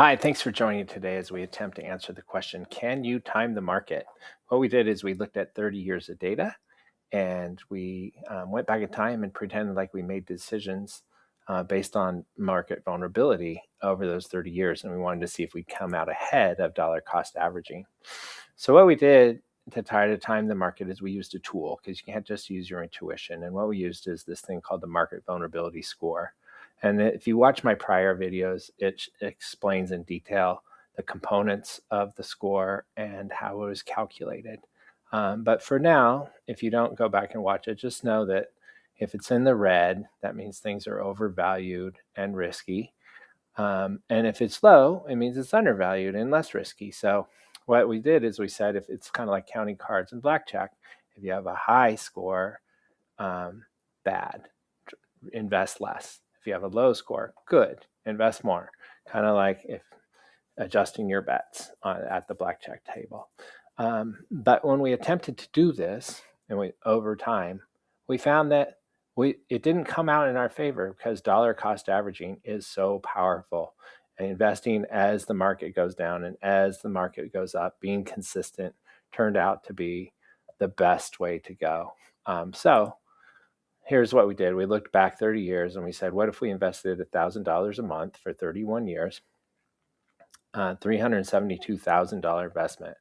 Hi, thanks for joining today as we attempt to answer the question, can you time the market? What we did is we looked at 30 years of data and we went back in time and pretended like we made decisions based on market vulnerability over those 30 years. And we wanted to see if we come out ahead of dollar cost averaging. So what we did to try to time the market is we used a tool, because you can't just use your intuition. And what we used is this thing called the market vulnerability score. And if you watch my prior videos, it explains in detail the components of the score and how it was calculated. But for now, if you don't go back and watch it, just know that if it's in the red, that means things are overvalued and risky. And if it's low, it means it's undervalued and less risky. So what we did is we said, if it's kind of like counting cards in blackjack, if you have a high score, bad, invest less. If you have a low score, good, invest more. Kind of like if adjusting your bets at the blackjack table. But when we attempted to do this, and over time, we found that it didn't come out in our favor, because dollar cost averaging is so powerful. And investing as the market goes down and as the market goes up, being consistent turned out to be the best way to go. So here's what we did. We looked back 30 years and we said, what if we invested $1,000 a month for 31 years, $372,000 investment.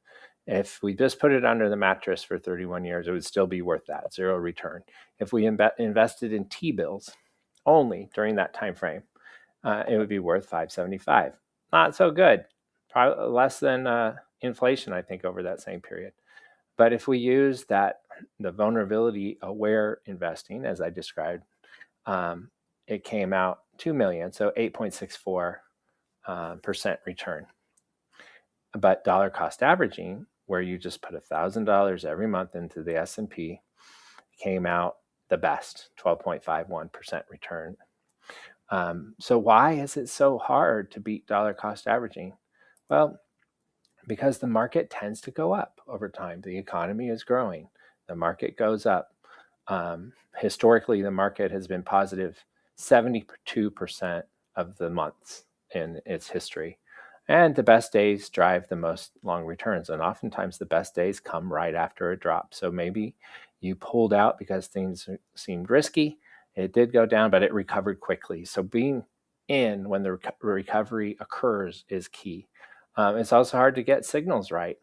If we just put it under the mattress for 31 years, it would still be worth that, zero return. If we invested in T-bills only during that time frame, it would be worth $575. Not so good, probably less than inflation, I think, over that same period. But if we use the vulnerability aware investing, as I described, it came out 2 million, so 8.64% return. But dollar cost averaging, where you just put $1,000 every month into the S&P, came out the best, 12.51% return. So why is it so hard to beat dollar cost averaging? Well, because the market tends to go up over time. The economy is growing. The market goes up. Historically, the market has been positive 72% of the months in its history. And the best days drive the most long returns. And oftentimes the best days come right after a drop. So maybe you pulled out because things seemed risky. It did go down, but it recovered quickly. So being in when the recovery occurs is key. It's also hard to get signals right.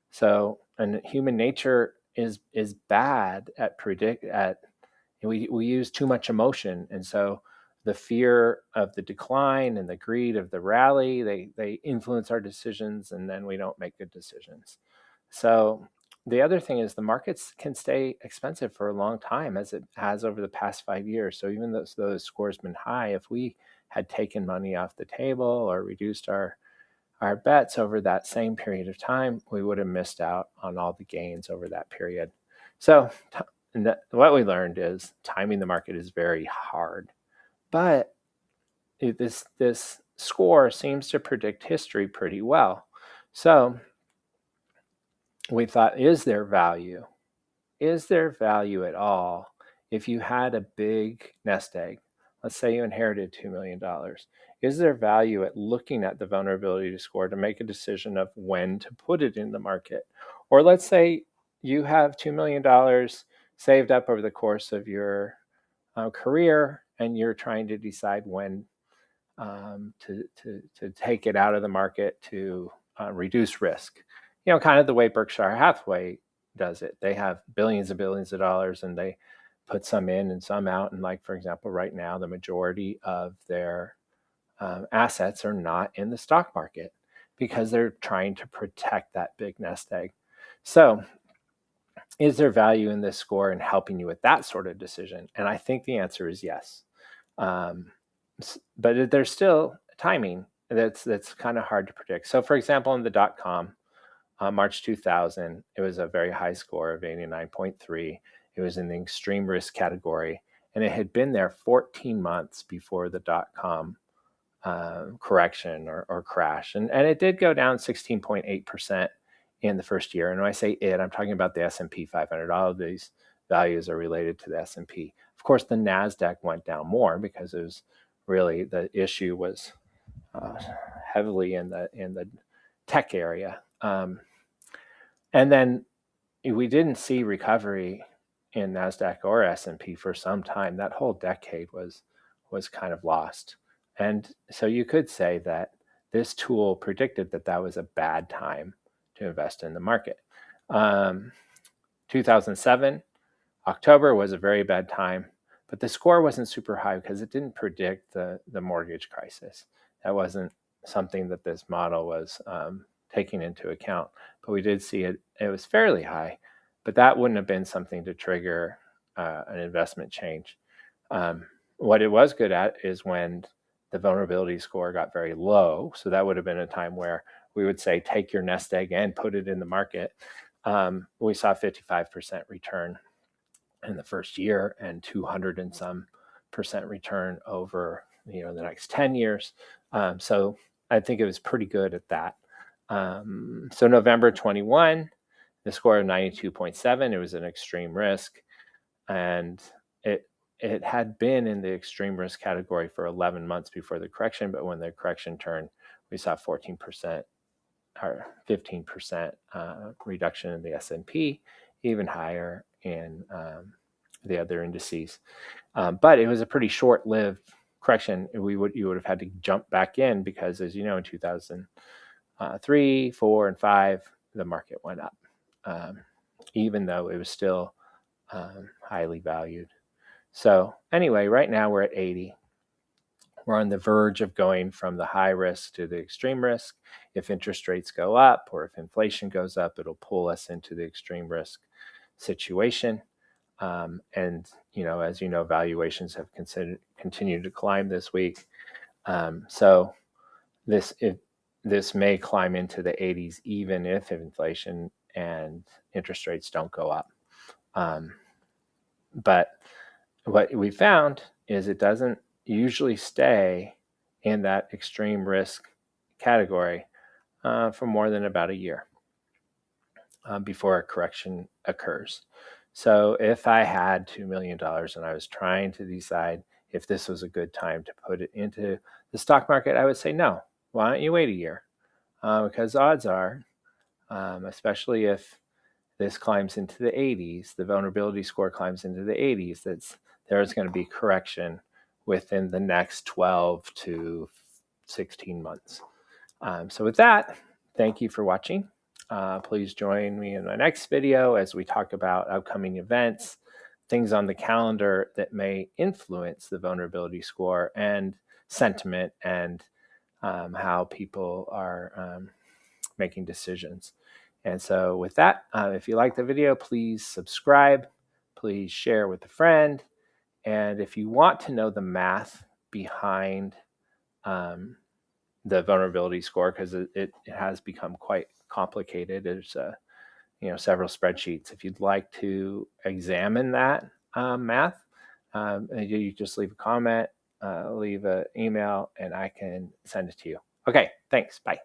So, and human nature is bad at we use too much emotion. And so the fear of the decline and the greed of the rally, they influence our decisions, and then we don't make good decisions. So the other thing is the markets can stay expensive for a long time, as it has over the past 5 years. So even though the score's been high, if we had taken money off the table or reduced our bets over that same period of time, we would have missed out on all the gains over that period. So what we learned is timing the market is very hard. But this score seems to predict history pretty well. So we thought, is there value? Is there value at all if you had a big nest egg? Let's say you inherited $2 million. Is there value at looking at the vulnerability score to make a decision of when to put it in the market? Or let's say you have $2 million saved up over the course of your career, and you're trying to decide when to take it out of the market to reduce risk. You know, kind of the way Berkshire Hathaway does it. They have billions and billions of dollars, and they put some in and some out. And like, for example, right now, the majority of their assets are not in the stock market because they're trying to protect that big nest egg. So is there value in this score in helping you with that sort of decision? And I think the answer is yes. But there's still timing that's kind of hard to predict. So for example, in the .com, March 2000, it was a very high score of 89.3. It was in the extreme risk category, and it had been there 14 months before the .com correction or crash. And it did go down 16.8% in the first year. And when I say it, I'm talking about the S&P 500. All of these values are related to the S&P. Of course, the NASDAQ went down more because it was really, the issue was heavily in the tech area. And then we didn't see recovery in NASDAQ or S&P for some time. That whole decade was kind of lost. And so you could say that this tool predicted that that was a bad time to invest in the market. 2007, October was a very bad time, but the score wasn't super high because it didn't predict the mortgage crisis. That wasn't something that this model was taking into account, but we did see it was fairly high, but that wouldn't have been something to trigger an investment change. What it was good at is when the vulnerability score got very low. So that would have been a time where we would say, take your nest egg and put it in the market. We saw 55% return in the first year and 200 and some percent return over the next 10 years. So I think it was pretty good at that. So November 21, the score of 92.7, it was an extreme risk. And it had been in the extreme risk category for 11 months before the correction, but when the correction turned, we saw 14% or 15% reduction in the S&P, even higher in the other indices. But it was a pretty short-lived correction. You would have had to jump back in because, as you know, in 2003, 4, and 5, the market went up, even though it was still highly valued. So anyway, right now we're at 80. We're on the verge of going from the high risk to the extreme risk. If interest rates go up or if inflation goes up, it'll pull us into the extreme risk situation. And, as you know, valuations have continued to climb this week. So this may climb into the 80s, even if inflation and interest rates don't go up. But what we found is it doesn't usually stay in that extreme risk category for more than about a year before a correction occurs. So if I had $2 million and I was trying to decide if this was a good time to put it into the stock market, I would say no. Why don't you wait a year? Because odds are, especially if this climbs into the 80s, the vulnerability score climbs into the 80s, there's going to be correction within the next 12 to 16 months. So with that, thank you for watching. Please join me in my next video as we talk about upcoming events, things on the calendar that may influence the vulnerability score and sentiment and how people are making decisions. And so with that, if you like the video, please subscribe, please share with a friend. And if you want to know the math behind the vulnerability score, because it has become quite complicated, there's several spreadsheets. If you'd like to examine that math, you just leave a comment, leave an email, and I can send it to you. Okay, thanks. Bye.